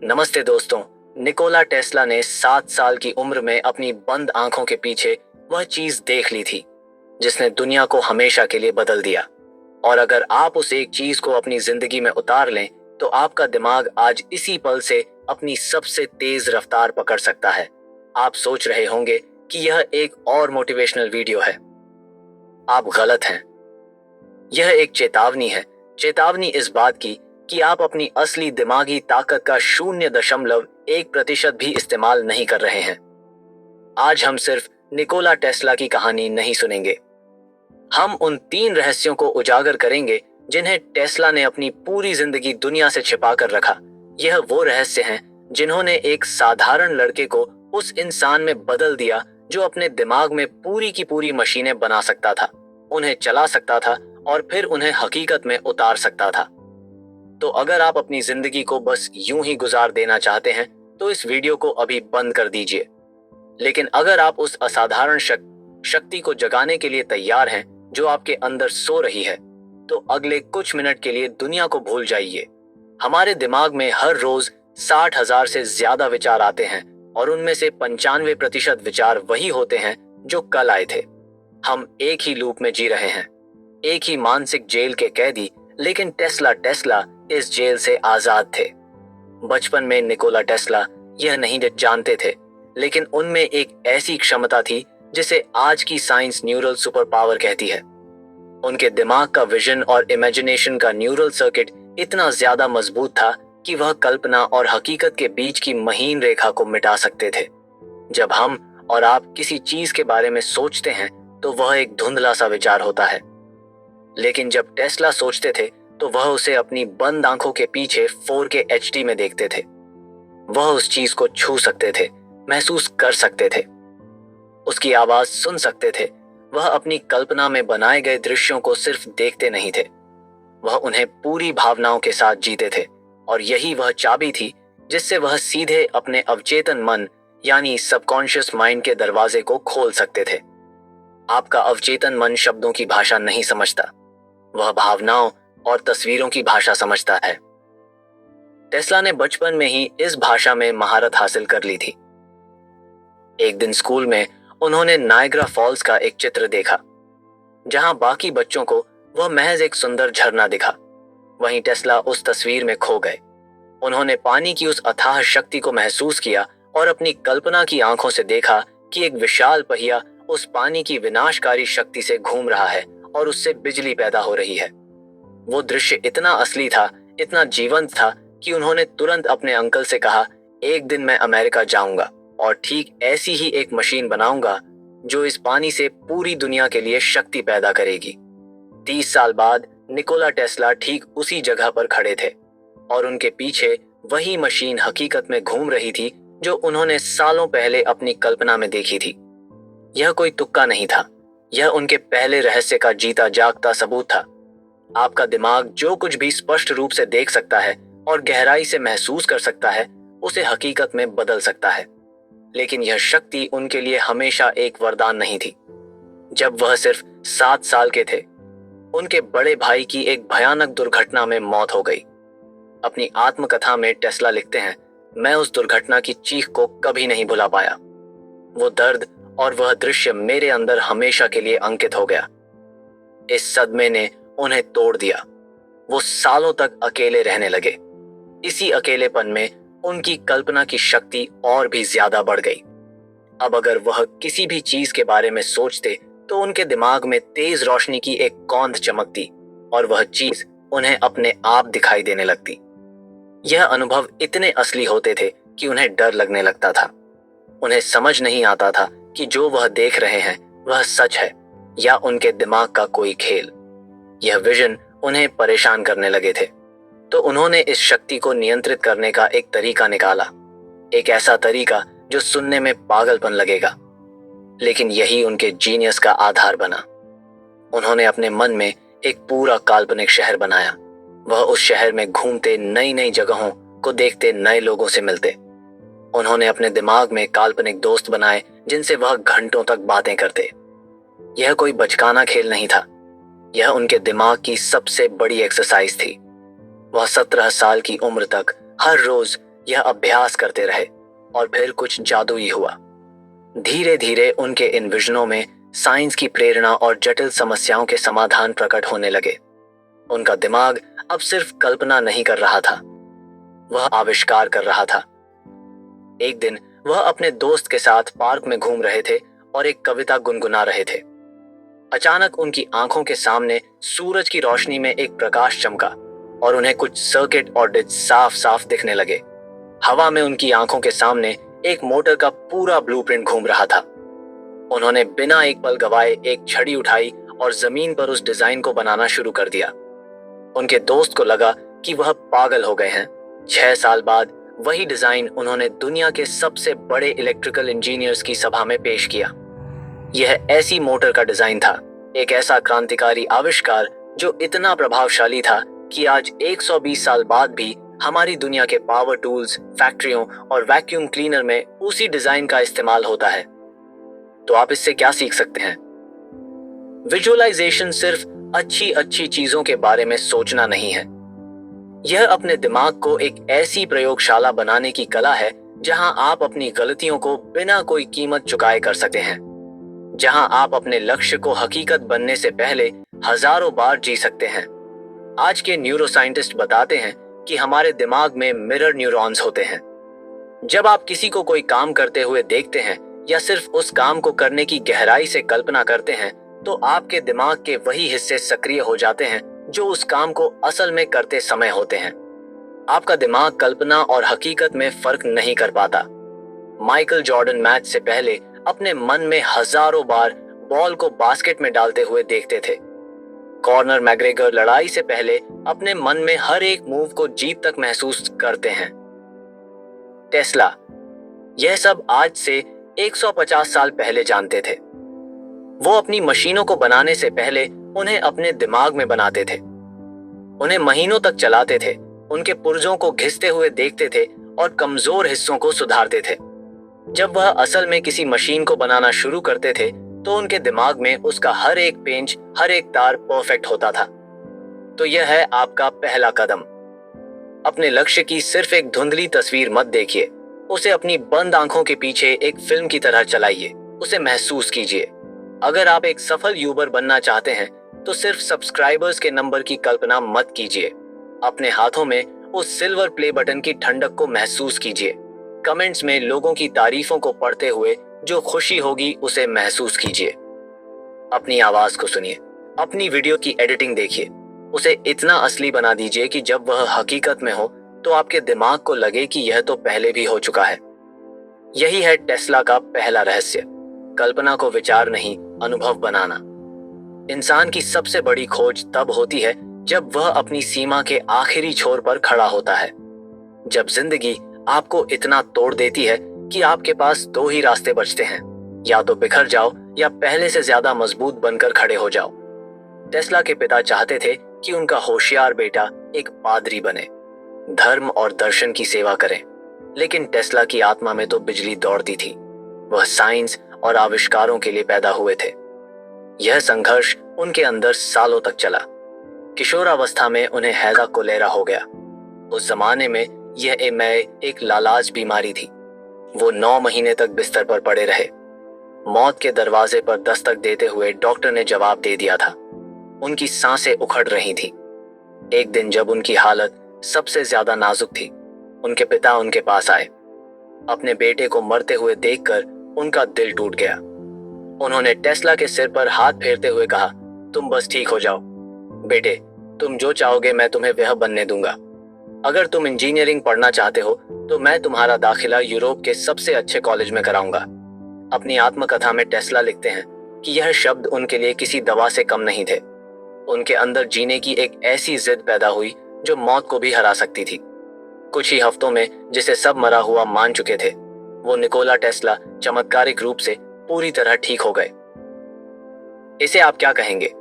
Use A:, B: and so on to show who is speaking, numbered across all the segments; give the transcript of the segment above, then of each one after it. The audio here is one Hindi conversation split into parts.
A: नमस्ते दोस्तों। निकोला टेस्ला ने 7 साल की उम्र में अपनी बंद आंखों के पीछे वह चीज देख ली थी जिसने दुनिया को हमेशा के लिए बदल दिया। और अगर आप उस एक चीज को अपनी जिंदगी में उतार लें तो आपका दिमाग आज इसी पल से अपनी सबसे तेज रफ्तार पकड़ सकता है। आप सोच रहे होंगे कि यह एक और मोटिवेशनल वीडियो है। आप गलत हैं। यह एक चेतावनी है। चेतावनी इस बात की कि आप अपनी असली दिमागी ताकत का 0.1% भी इस्तेमाल नहीं कर रहे हैं। आज हम सिर्फ निकोला टेस्ला की कहानी नहीं सुनेंगे। हम उन 3 रहस्यों को उजागर करेंगे जिन्हें टेस्ला ने अपनी पूरी जिंदगी दुनिया से छिपा कर रखा। यह वो रहस्य हैं जिन्होंने एक साधारण लड़के को उस इंसान में बदल दिया जो अपने दिमाग में पूरी की पूरी मशीनें बना सकता था, उन्हें चला सकता था और फिर उन्हें हकीकत में उतार सकता था। तो अगर आप अपनी जिंदगी को बस यूं ही गुजार देना चाहते हैं तो इस वीडियो को अभी बंद कर दीजिए। लेकिन अगर आप उस असाधारण शक्ति को जगाने के लिए तैयार हैं जो आपके अंदर सो रही है, तो अगले कुछ मिनट के लिए दुनिया को भूल जाइए। हमारे दिमाग में हर रोज 60,000 से ज्यादा विचार आते हैं और उनमें से 95% विचार वही होते हैं जो कल आए थे। हम एक ही लूप में जी रहे हैं, एक ही मानसिक जेल के कैदी। लेकिन टेस्ला इस जेल से आजाद थे। बचपन में निकोला टेस्ला यह नहीं जानते थे, लेकिन उनमें एक ऐसी क्षमता थी जिसे आज की साइंस न्यूरल सुपर पावर कहती है। उनके दिमाग का विजन और इमेजिनेशन का न्यूरल सर्किट इतना ज्यादा मजबूत था कि वह कल्पना और हकीकत के बीच की महीन रेखा को मिटा सकते थे। जब हम और आप किसी चीज के बारे में सोचते हैं तो वह एक धुंधला सा विचार होता है, लेकिन जब टेस्ला सोचते थे तो वह उसे अपनी बंद आंखों के पीछे 4K HD में देखते थे। वह उस चीज को छू सकते थे, महसूस कर सकते थे, उसकी आवाज सुन सकते थे। वह अपनी कल्पना में बनाए गए दृश्यों को सिर्फ देखते नहीं थे, वह उन्हें पूरी भावनाओं के साथ जीते थे। और यही वह चाबी थी जिससे वह सीधे अपने अवचेतन मन यानी सबकॉन्शियस माइंड के दरवाजे को खोल सकते थे। आपका अवचेतन मन शब्दों की भाषा नहीं समझता, वह भावनाओं और तस्वीरों की भाषा समझता है। टेस्ला ने बचपन में ही इस भाषा में महारत हासिल कर ली थी। एक दिन स्कूल में उन्होंने नायग्रा फॉल्स का एक चित्र देखा, जहां बाकी बच्चों को वह महज एक सुंदर झरना दिखा। वहीं टेस्ला उस तस्वीर में खो गए। उन्होंने पानी की उस अथाह शक्ति को महसूस किया और अपनी कल्पना की आंखों से देखा कि एक विशाल पहिया उस पानी की विनाशकारी शक्ति से घूम रहा है और उससे बिजली पैदा हो रही है। वो दृश्य इतना असली था, इतना जीवंत था कि उन्होंने तुरंत अपने अंकल से कहा, एक दिन मैं अमेरिका जाऊंगा और ठीक ऐसी ही एक मशीन बनाऊंगा जो इस पानी से पूरी दुनिया के लिए शक्ति पैदा करेगी। 30 साल बाद निकोला टेस्ला ठीक उसी जगह पर खड़े थे और उनके पीछे वही मशीन हकीकत में घूम रही थी जो उन्होंने सालों पहले अपनी कल्पना में देखी थी। यह कोई तुक्का नहीं था, यह उनके पहले रहस्य का जीता जागता सबूत था। आपका दिमाग जो कुछ भी स्पष्ट रूप से देख सकता है और गहराई से महसूस कर सकता है, उसे हकीकत में बदल सकता है। लेकिन यह शक्ति उनके लिए हमेशा एक वरदान नहीं थी। जब वह सिर्फ 7 साल के थे, उनके बड़े भाई की एक भयानक दुर्घटना में मौत हो गई। अपनी आत्मकथा में टेस्ला लिखते हैं, मैं उस दुर्घटना की चीख को कभी नहीं भुला पाया। वो दर्द और वह दृश्य मेरे अंदर हमेशा के लिए अंकित हो गया। इस सदमे ने उन्हें तोड़ दिया। वो सालों तक अकेले रहने लगे। इसी अकेलेपन में उनकी कल्पना की शक्ति और भी ज्यादा बढ़ गई। अब अगर वह किसी भी चीज के बारे में सोचते तो उनके दिमाग में तेज रोशनी की एक कौंध चमकती और वह चीज उन्हें अपने आप दिखाई देने लगती। यह अनुभव इतने असली होते थे कि उन्हें डर लगने लगता था। उन्हें समझ नहीं आता था कि जो वह देख रहे हैं वह सच है या उनके दिमाग का कोई खेल। यह विजन उन्हें परेशान करने लगे थे, तो उन्होंने इस शक्ति को नियंत्रित करने का एक तरीका निकाला। एक ऐसा तरीका जो सुनने में पागलपन लगेगा, लेकिन यही उनके जीनियस का आधार बना। उन्होंने अपने मन में एक पूरा काल्पनिक शहर बनाया। वह उस शहर में घूमते, नई नई जगहों को देखते, नए लोगों से मिलते। उन्होंने अपने दिमाग में काल्पनिक दोस्त बनाए जिनसे वह घंटों तक बातें करते। यह कोई बचकाना खेल नहीं था, यह उनके दिमाग की सबसे बड़ी एक्सरसाइज थी। वह 17 साल की उम्र तक हर रोज यह अभ्यास करते रहे और फिर कुछ जादुई हुआ। धीरे धीरे उनके इन विजनों में साइंस की प्रेरणा और जटिल समस्याओं के समाधान प्रकट होने लगे। उनका दिमाग अब सिर्फ कल्पना नहीं कर रहा था, वह आविष्कार कर रहा था। एक दिन वह अपने दोस्त के साथ पार्क में घूम रहे थे और एक कविता गुनगुना रहे थे। अचानक उनकी आंखों के सामने सूरज की रोशनी में एक प्रकाश चमका और उन्हें कुछ सर्किट और डिस्क साफ साफ दिखने लगे। हवा में उनकी आंखों के सामने एक मोटर का पूरा ब्लूप्रिंट घूम रहा था। उन्होंने बिना एक पल गवाए एक छड़ी उठाई और जमीन पर उस डिजाइन को बनाना शुरू कर दिया। उनके दोस्त को लगा कि वह पागल हो गए हैं। 6 साल बाद वही डिजाइन उन्होंने दुनिया के सबसे बड़े इलेक्ट्रिकल इंजीनियर्स की सभा में पेश किया। यह ऐसी मोटर का डिजाइन था, एक ऐसा क्रांतिकारी आविष्कार जो इतना प्रभावशाली था कि आज 120 साल बाद भी हमारी दुनिया के पावर टूल्स, फैक्ट्रियों और वैक्यूम क्लीनर में उसी डिजाइन का इस्तेमाल होता है। तो आप इससे क्या सीख सकते हैं? विजुअलाइजेशन सिर्फ अच्छी अच्छी चीजों के बारे में सोचना नहीं है। यह अपने दिमाग को एक ऐसी प्रयोगशाला बनाने की कला है जहां आप अपनी गलतियों को बिना कोई कीमत चुकाए कर सकते हैं, जहां आप अपने लक्ष्य को हकीकत बनने से पहले हजारों बार जी सकते हैं। आज के न्यूरोसाइंटिस्ट बताते हैं कि हमारे दिमाग में मिरर न्यूरॉन्स होते हैं। जब आप किसी को कोई काम करते हुए देखते हैं या सिर्फ उस काम को करने की गहराई से कल्पना करते हैं, तो आपके दिमाग के वही हिस्से सक्रिय हो जाते हैं जो उस काम को असल में करते समय होते हैं। आपका दिमाग कल्पना और हकीकत में फर्क नहीं कर पाता। माइकल जॉर्डन मैच से पहले अपने मन में हजारों बार बॉल को बास्केट में डालते हुए देखते थे। कॉर्नर मैग्रेगर लड़ाई से पहले अपने मन में हर एक मूव को जीत तक महसूस करते हैं। टेस्ला यह सब आज से 150 साल पहले जानते थे। वो अपनी मशीनों को बनाने से पहले उन्हें अपने दिमाग में बनाते थे, उन्हें महीनों तक चलाते थे, उनके पुर्जों को घिसते हुए देखते थे और कमजोर हिस्सों को सुधारते थे। जब वह असल में किसी मशीन को बनाना शुरू करते थे तो उनके दिमाग में उसका हर एक पेंच, हर एक तार परफेक्ट होता था। तो यह है आपका पहला कदम। अपने लक्ष्य की सिर्फ एक धुंधली तस्वीर मत देखिए, उसे अपनी बंद आंखों के पीछे एक फिल्म की तरह चलाइए, उसे महसूस कीजिए। अगर आप एक सफल यूबर बनना चाहते हैं तो सिर्फ सब्सक्राइबर्स के नंबर की कल्पना मत कीजिए, अपने हाथों में उस सिल्वर प्ले बटन की ठंडक को महसूस कीजिए। कमेंट्स में लोगों की तारीफों को पढ़ते हुए जो खुशी होगी उसे महसूस कीजिए। अपनी आवाज को सुनिए, अपनी वीडियो की एडिटिंग देखिए, उसे इतना असली बना दीजिए कि जब वह हकीकत में हो तो आपके दिमाग को लगे कि यह तो पहले भी हो चुका है। यही है टेस्ला का पहला रहस्य, कल्पना को विचार नहीं, अनुभव बनाना। इंसान की सबसे बड़ी खोज तब होती है जब वह अपनी सीमा के आखिरी छोर पर खड़ा होता है। जब जिंदगी आपको इतना तोड़ देती है कि आपके पास 2 ही रास्ते बचते हैं, या तो बिखर जाओ या पहले से ज्यादा मजबूत बनकर खड़े हो जाओ। टेस्ला के पिता चाहते थे कि उनका होशियार बेटा एक पादरी बने, धर्म और दर्शन की सेवा करे, लेकिन टेस्ला की आत्मा में तो बिजली दौड़ती थी। वह साइंस और आविष्कारों के लिए पैदा हुए थे। यह संघर्ष उनके अंदर सालों तक चला। किशोरावस्था में उन्हें हैजा कोलेरा हो गया। उस जमाने में यह एक लालाज बीमारी थी। वो 9 महीने तक बिस्तर पर पड़े रहे। मौत के दरवाजे पर दस्तक देते हुए डॉक्टर ने जवाब दे दिया था। उनकी सांसें उखड़ रही थी। एक दिन जब उनकी हालत सबसे ज्यादा नाजुक थी, उनके पिता उनके पास आए। अपने बेटे को मरते हुए देखकर उनका दिल टूट गया। उन्होंने टेस्ला के सिर पर हाथ फेरते हुए कहा, तुम बस ठीक हो जाओ बेटे, तुम जो चाहोगे मैं तुम्हें वह बनने दूंगा। अगर तुम इंजीनियरिंग पढ़ना चाहते हो तो मैं तुम्हारा दाखिला यूरोप के सबसे अच्छे कॉलेज में कराऊंगा। अपनी आत्मकथा में टेस्ला लिखते हैं कि यह शब्द उनके लिए किसी दवा से कम नहीं थे। उनके अंदर जीने की एक ऐसी जिद पैदा हुई जो मौत को भी हरा सकती थी। कुछ ही हफ्तों में जिसे सब मरा हुआ मान चुके थे, वो निकोला टेस्ला चमत्कारिक रूप से पूरी तरह ठीक हो गए। इसे आप क्या कहेंगे?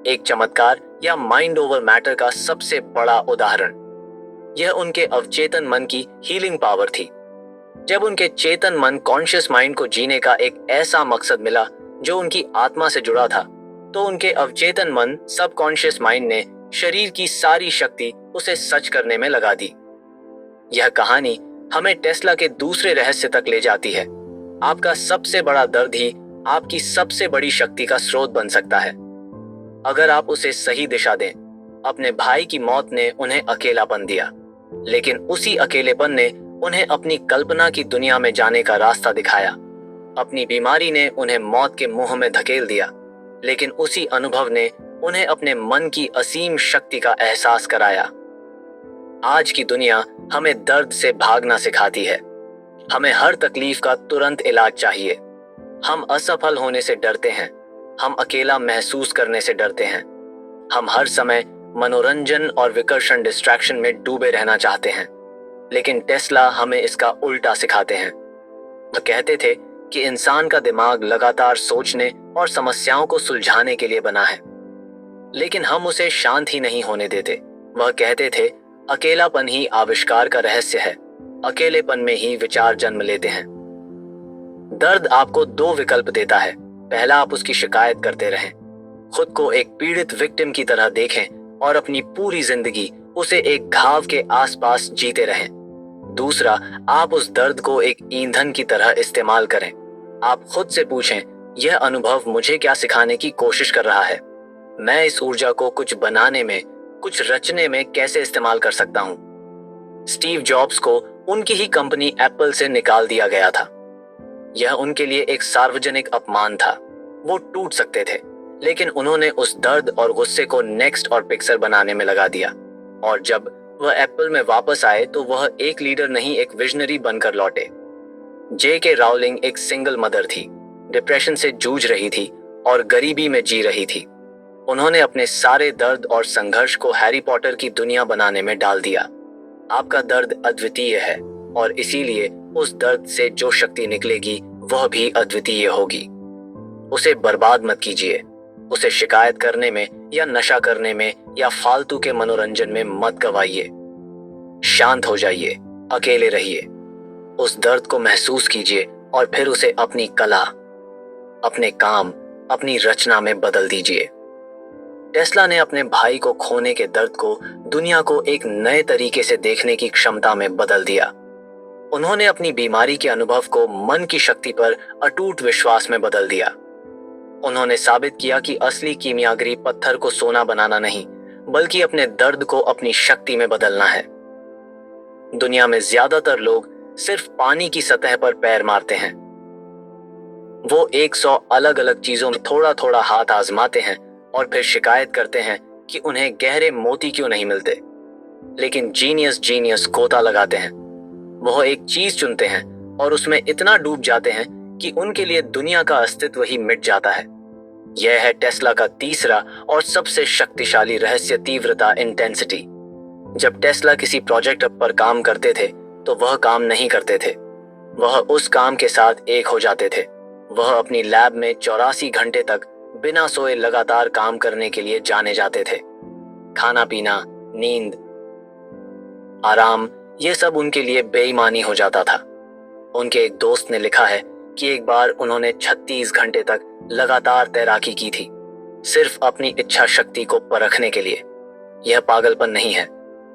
A: एक चमत्कार या माइंड ओवर मैटर का सबसे बड़ा उदाहरण। यह उनके अवचेतन मन की हीलिंग पावर थी। जब उनके चेतन मन कॉन्शियस माइंड को जीने का एक ऐसा मकसद मिला जो उनकी आत्मा से जुड़ा था, तो उनके अवचेतन मन सबकॉन्शियस माइंड ने शरीर की सारी शक्ति उसे सच करने में लगा दी। यह कहानी हमें टेस्ला के दूसरे रहस्य तक ले जाती है। आपका सबसे बड़ा दर्द ही आपकी सबसे बड़ी शक्ति का स्रोत बन सकता है, अगर आप उसे सही दिशा दें। अपने भाई की मौत ने उन्हें अकेलापन दिया, लेकिन उसी अकेलेपन ने उन्हें अपनी कल्पना की दुनिया में जाने का रास्ता दिखाया। अपनी बीमारी ने उन्हें मौत के मुंह में धकेल दिया, लेकिन उसी अनुभव ने उन्हें अपने मन की असीम शक्ति का एहसास कराया। आज की दुनिया हमें दर्द से भागना सिखाती है। हमें हर तकलीफ का तुरंत इलाज चाहिए। हम असफल होने से डरते हैं, हम अकेला महसूस करने से डरते हैं, हम हर समय मनोरंजन और विकर्षण डिस्ट्रैक्शन में डूबे रहना चाहते हैं। लेकिन टेस्ला हमें इसका उल्टा सिखाते हैं। वह कहते थे कि इंसान का दिमाग लगातार सोचने और समस्याओं को सुलझाने के लिए बना है, लेकिन हम उसे शांत ही नहीं होने देते। वह कहते थे, अकेलापन ही आविष्कार का रहस्य है, अकेलेपन में ही विचार जन्म लेते हैं। दर्द आपको दो विकल्प देता है। पहला, आप उसकी शिकायत करते रहें, खुद को एक पीड़ित विक्टिम की तरह देखें और अपनी पूरी जिंदगी उसे एक घाव के आसपास जीते रहें। दूसरा, आप उस दर्द को एक ईंधन की तरह इस्तेमाल करें। आप खुद से पूछें, यह अनुभव मुझे क्या सिखाने की कोशिश कर रहा है? मैं इस ऊर्जा को कुछ बनाने में, कुछ रचने में कैसे इस्तेमाल कर सकता हूं? स्टीव जॉब्स को उनकी ही कंपनी एप्पल से निकाल दिया गया था। यह उनके लिए एक सार्वजनिक अपमान था। वो टूट सकते थे, लेकिन उन्होंने उस दर्द और गुस्से को नेक्स्ट और पिक्सर बनाने में लगा दिया। और जब वह एप्पल में वापस आए तो वह एक लीडर नहीं, एक विजनरी बनकर लौटे। J.K. राउलिंग एक सिंगल मदर थी, डिप्रेशन से जूझ रही थी और गरीबी में जी रही थी। उन्होंने अपने सारे दर्द और संघर्ष को हैरी पॉटर की दुनिया बनाने में डाल दिया। आपका दर्द अद्वितीय है और इसीलिए उस दर्द से जो शक्ति निकलेगी वह भी अद्वितीय होगी। उसे बर्बाद मत कीजिए। उसे शिकायत करने में या नशा करने में या फालतू के मनोरंजन में मत गवाइए। शांत हो जाइए, अकेले रहिए, उस दर्द को महसूस कीजिए और फिर उसे अपनी कला, अपने काम, अपनी रचना में बदल दीजिए। टेस्ला ने अपने भाई को खोने के दर्द को दुनिया को एक नए तरीके से देखने की क्षमता में बदल दिया। उन्होंने अपनी बीमारी के अनुभव को मन की शक्ति पर अटूट विश्वास में बदल दिया। उन्होंने साबित किया कि असली कीमियागरी पत्थर को सोना बनाना नहीं, बल्कि अपने दर्द को अपनी शक्ति में बदलना है। दुनिया में ज्यादातर लोग सिर्फ पानी की सतह पर पैर मारते हैं। वो 100 अलग अलग चीजों में थोड़ा थोड़ा हाथ आजमाते हैं और फिर शिकायत करते हैं कि उन्हें गहरे मोती क्यों नहीं मिलते। लेकिन जीनियस गोता लगाते हैं। वह एक चीज चुनते हैं और उसमें इतना डूब जाते हैं कि उनके लिए दुनिया का अस्तित्व ही मिट जाता है। यह है टेस्ला का तीसरा और सबसे शक्तिशाली रहस्य, तीव्रता, इंटेंसिटी। जब टेस्ला किसी प्रोजेक्ट पर काम करते थे तो वह काम नहीं करते थे, वह उस काम के साथ एक हो जाते थे। वह अपनी लैब में 84 घंटे तक बिना सोए लगातार काम करने के लिए जाने जाते थे। खाना पीना, नींद, आराम, यह सब उनके लिए बेईमानी हो जाता था। उनके एक दोस्त ने लिखा है कि एक बार उन्होंने 36 घंटे तक लगातार तैराकी की थी, सिर्फ अपनी इच्छा शक्ति को परखने के लिए। यह पागलपन नहीं है,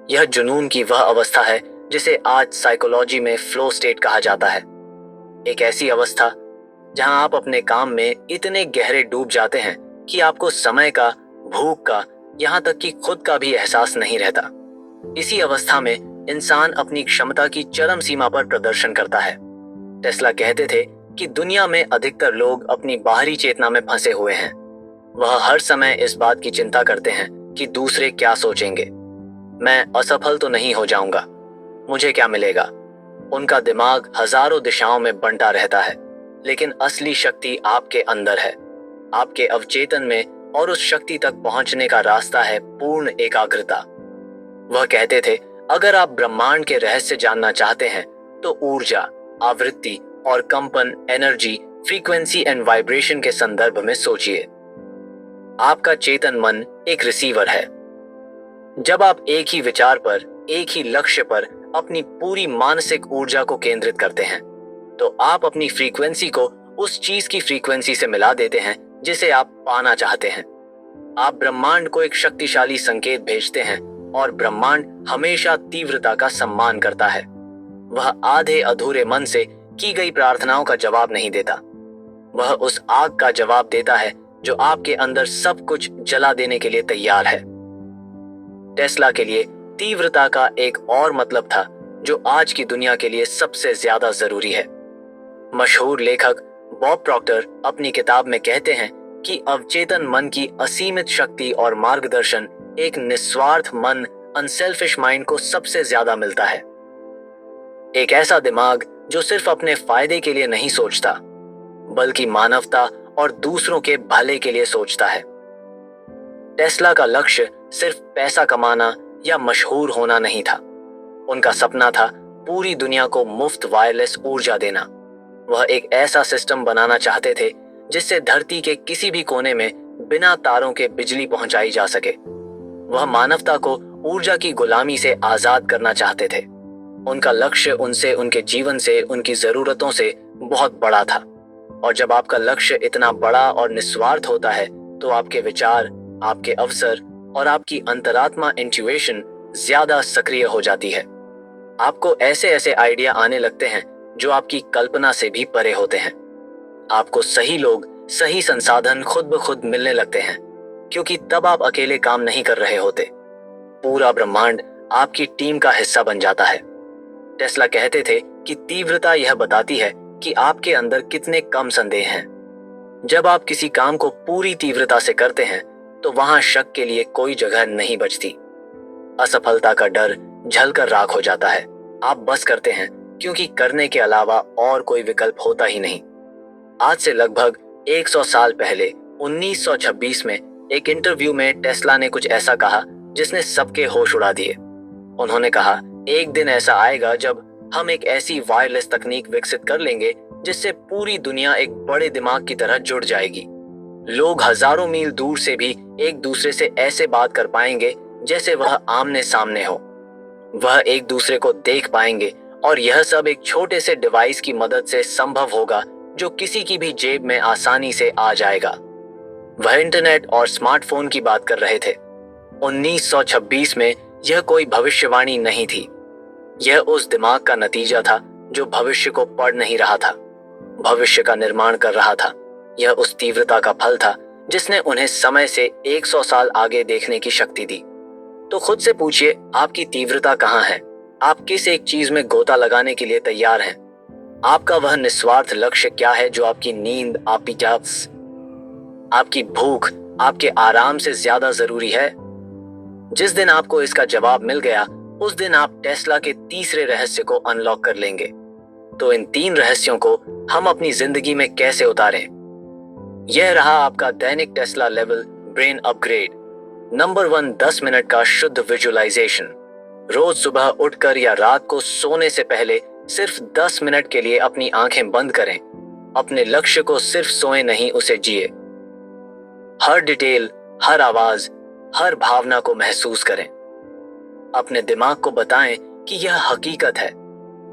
A: यह जुनून की वह अवस्था है जिसे आज साइकोलॉजी में फ्लो स्टेट कहा जाता है। एक ऐसी अवस्था जहां आप अपने काम में इतने गहरे डूब जाते हैं कि आपको समय का, भूख का, यहां तक कि खुद का भी एहसास नहीं रहता। इसी अवस्था में इंसान अपनी क्षमता की चरम सीमा पर प्रदर्शन करता है। टेस्ला कहते थे कि दुनिया में अधिकतर लोग अपनी बाहरी चेतना में फंसे हुए हैं। वह हर समय इस बात की चिंता करते हैं कि दूसरे क्या सोचेंगे, मैं असफल तो नहीं हो जाऊंगा, मुझे क्या मिलेगा। उनका दिमाग हजारों दिशाओं में बंटा रहता है, लेकिन असली शक्ति आपके अंदर है, आपके अवचेतन में, और उस शक्ति तक पहुंचने का रास्ता है पूर्ण एकाग्रता। वह कहते थे, अगर आप ब्रह्मांड के रहस्य जानना चाहते हैं तो ऊर्जा, आवृत्ति और कंपन, एनर्जी, फ्रीक्वेंसी एंड वाइब्रेशन के संदर्भ में सोचिए। आपका चेतन मन एक रिसीवर है। जब आप एक ही विचार पर, एक ही लक्ष्य पर अपनी पूरी मानसिक ऊर्जा को केंद्रित करते हैं तो आप अपनी फ्रीक्वेंसी को उस चीज की फ्रीक्वेंसी से मिला देते हैं जिसे आप पाना चाहते हैं। आप ब्रह्मांड को एक शक्तिशाली संकेत भेजते हैं और ब्रह्मांड हमेशा तीव्रता का सम्मान करता है। वह आधे अधूरे मन से की गई प्रार्थनाओं का जवाब नहीं देता। वह उस आग का जवाब देता है जो आपके अंदर सब कुछ जला देने के लिए तैयार है। टेस्ला के लिए तीव्रता का एक और मतलब था जो आज की दुनिया के लिए सबसे ज्यादा जरूरी है। मशहूर लेखक बॉब प्रॉक्टर अपनी किताब में कहते हैं कि अवचेतन मन की असीमित शक्ति और मार्गदर्शन एक निस्वार्थ मन, अनसेल्फिश माइंड को सबसे ज्यादा मिलता है। एक ऐसा दिमाग जो सिर्फ अपने फायदे के लिए नहीं सोचता, बल्कि मानवता और दूसरों के भले के लिए सोचता है। टेस्ला का लक्ष्य सिर्फ पैसा कमाना या मशहूर होना नहीं था। उनका सपना था पूरी दुनिया को मुफ्त वायरलेस ऊर्जा देना। वह एक ऐसा सिस्टम बनाना चाहते थे जिससे धरती के किसी भी कोने में बिना तारों के बिजली पहुंचाई जा सके। वह मानवता को ऊर्जा की गुलामी से आजाद करना चाहते थे। उनका लक्ष्य उनसे, उनके जीवन से, उनकी जरूरतों से बहुत बड़ा था। और जब आपका लक्ष्य इतना बड़ा और निस्वार्थ होता है तो आपके विचार, आपके अवसर और आपकी अंतरात्मा इंट्यूएशन ज्यादा सक्रिय हो जाती है। आपको ऐसे ऐसे आइडिया आने लगते हैं जो आपकी कल्पना से भी परे होते हैं। आपको सही लोग, सही संसाधन खुद ब खुद मिलने लगते हैं, क्योंकि तब आप अकेले काम नहीं कर रहे होते। पूरा ब्रह्मांड आपकी टीम का हिस्सा बन जाता है। टेस्ला कहते थे कि तीव्रता यह बताती है कि आपके अंदर कितने कम संदेह हैं। जब आप किसी काम को पूरी तीव्रता से करते हैं तो वहां शक के लिए कोई जगह नहीं बचती। असफलता का डर झलकर राख हो जाता है। आप बस करते हैं क्योंकि करने के अलावा और कोई विकल्प होता ही नहीं। आज से लगभग 100 साल पहले 1926 में एक इंटरव्यू में टेस्ला ने कुछ ऐसा कहा जिसने सबके होश उड़ा दिए। उन्होंने कहा, एक दिन ऐसा आएगा जब हम एक ऐसी वायरलेस तकनीक विकसित कर लेंगे जिससे पूरी दुनिया एक बड़े दिमाग की तरह जुड़ जाएगी। लोग हजारों मील दूर से भी एक दूसरे से ऐसे बात कर पाएंगे जैसे वह आमने सामने हो। वह एक दूसरे को देख पाएंगे और यह सब एक छोटे से डिवाइस की मदद से संभव होगा जो किसी की भी जेब में आसानी से आ जाएगा। वह इंटरनेट और स्मार्टफोन की बात कर रहे थे। 1926 में यह कोई भविष्यवाणी नहीं थी। यह उस दिमाग का नतीजा था जो भविष्य को पढ़ नहीं रहा था, भविष्य का निर्माण कर रहा था। यह उस तीव्रता का फल था जिसने उन्हें समय से 100 साल आगे देखने की शक्ति दी। तो खुद से पूछिए, आपकी तीव्रता कहाँ है? आप किस एक चीज में गोता लगाने के लिए तैयार हैं? आपका वह निस्वार्थ लक्ष्य क्या है जो आपकी नींद, आपकी जाप्स, आपकी भूख, आपके आराम से ज्यादा जरूरी है? जिस दिन आपको इसका जवाब मिल गया, उस दिन आप टेस्ला के तीसरे रहस्य को अनलॉक कर लेंगे। तो इन 3 रहस्यों को हम अपनी जिंदगी में कैसे उतारें? यह रहा आपका दैनिक Tesla level brain upgrade. Number 1, 10 minute का शुद्ध विजुअलाइजेशन। रोज सुबह उठकर या रात को सोने से पहले सिर्फ 10 मिनट के लिए अपनी आंखें बंद करें। अपने लक्ष्य को सिर्फ सोए नहीं, उसे जिए। हर डिटेल, हर आवाज, हर भावना को महसूस करें। अपने दिमाग को बताएं कि यह हकीकत है।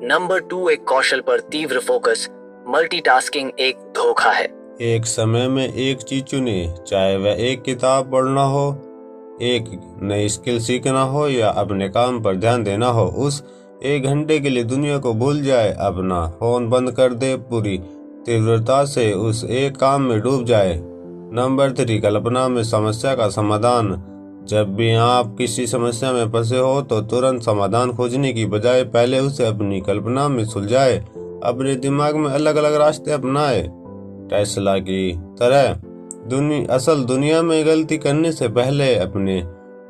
A: नंबर 2, एक कौशल पर तीव्र फोकस। मल्टीटास्किंग एक धोखा है।
B: एक समय में एक चीज चुने, चाहे वह एक किताब पढ़ना हो, एक नई स्किल सीखना हो या अपने काम पर ध्यान देना हो। उस 1 घंटे के लिए दुनिया को भूल जाए, अपना फोन बंद कर दे, पूरी तीव्रता से उस एक काम में डूब जाए। नंबर 3, कल्पना में समस्या का समाधान। जब भी आप किसी समस्या में फंसे हो तो तुरंत समाधान खोजने की बजाय पहले उसे अपनी कल्पना में सुलझाए। अपने दिमाग में अलग अलग रास्ते अपनाए। टेस्ला की तरह असल दुनिया में गलती करने से पहले अपने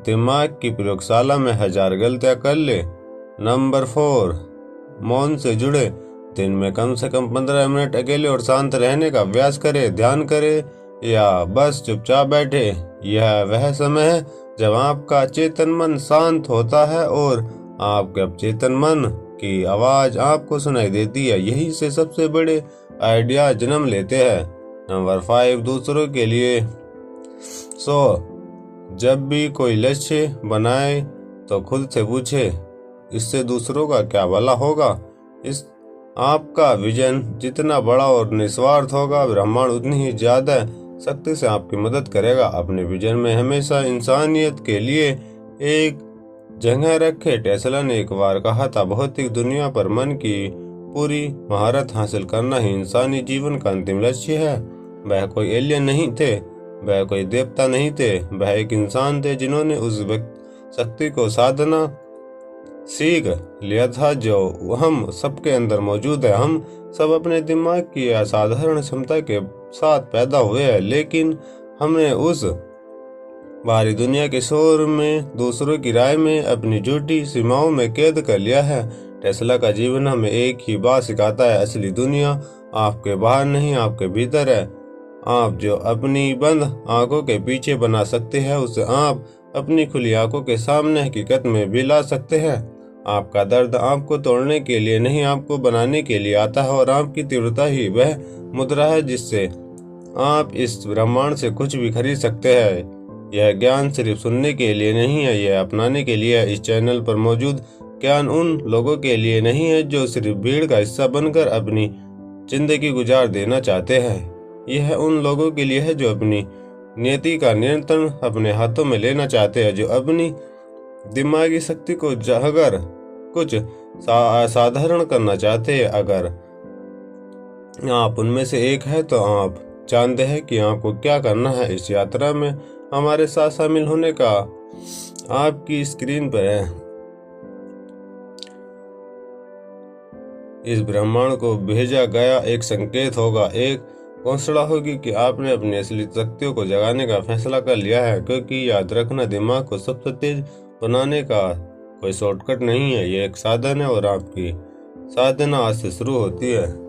B: दिमाग की प्रयोगशाला में 1000 गलतियां कर ले। नंबर 4, मौन से जुड़े। दिन में कम से कम 15 मिनट अकेले और शांत रहने का अभ्यास करे। ध्यान करे या बस चुपचाप बैठे। यह वह समय है जब आपका चेतन मन शांत होता है और आपके अवचेतन मन की आवाज आपको सुनाई देती है। यही से सबसे बड़े आइडिया जन्म लेते हैं। नंबर 5, दूसरों के लिए जब भी कोई लक्ष्य बनाए तो खुद से पूछे, इससे दूसरों का क्या भला होगा? इस आपका विजन जितना बड़ा और निस्वार्थ होगा, ब्रह्मांड उतनी ही ज्यादा शक्ति से आपकी मदद करेगा। अपने विजन में हमेशा इंसानियत के लिए एक जगह रखे। टेस्ला ने एक बार कहा था, भौतिक दुनिया पर मन की पूरी महारत हासिल करना ही इंसानी जीवन का अंतिम लक्ष्य है। वह कोई एलियन नहीं थे, वह कोई देवता नहीं थे, वह एक इंसान थे जिन्होंने उस शक्ति को साधना सीख लिया था जो हम सबके अंदर मौजूद है। हम सब अपने दिमाग की असाधारण क्षमता के साथ पैदा हुए हैं, लेकिन हमने उस बाहरी दुनिया के शोर में, दूसरों की राय में, अपनी झूठी सीमाओं में कैद कर लिया है। टेस्ला का जीवन हमें एक ही बात सिखाता है, असली दुनिया आपके बाहर नहीं, आपके भीतर है। आप जो अपनी बंद आंखों के पीछे बना सकते हैं, उसे आप अपनी खुली आंखों के सामने हकीकत में भी ला सकते हैं। आपका दर्द आपको तोड़ने के लिए नहीं, आपको बनाने के लिए आता है, और आपकी तीव्रता ही वह मुद्रा है जिससे आप इस ब्रह्मांड से कुछ भी खरीद सकते हैं। यह ज्ञान सिर्फ सुनने के लिए नहीं है, यह अपनाने के लिए है। इस चैनल पर मौजूद ज्ञान उन लोगों के लिए नहीं है जो सिर्फ भीड़ का हिस्सा बनकर अपनी जिंदगी गुजार देना चाहते हैं। यह उन लोगों के लिए है जो अपनी नियति का नियंत्रण अपने हाथों में लेना चाहते हैं, जो अपनी दिमागी शक्ति को अगर कुछ असाधारण करना चाहते हैं। अगर आप उनमें से एक है तो आप जानते हैं कि आपको क्या करना है। इस यात्रा में हमारे साथ शामिल होने का आपकी स्क्रीन पर है। इस ब्रह्मांड को भेजा गया एक संकेत होगा, एक घोषणा होगी कि आपने अपनी असली शक्तियों को जगाने का फैसला कर लिया है। क्योंकि याद रखना, दिमाग को सबसे तेज बनाने का कोई शॉर्टकट नहीं है, ये एक साधन है और आपकी साधना आज से शुरू होती है।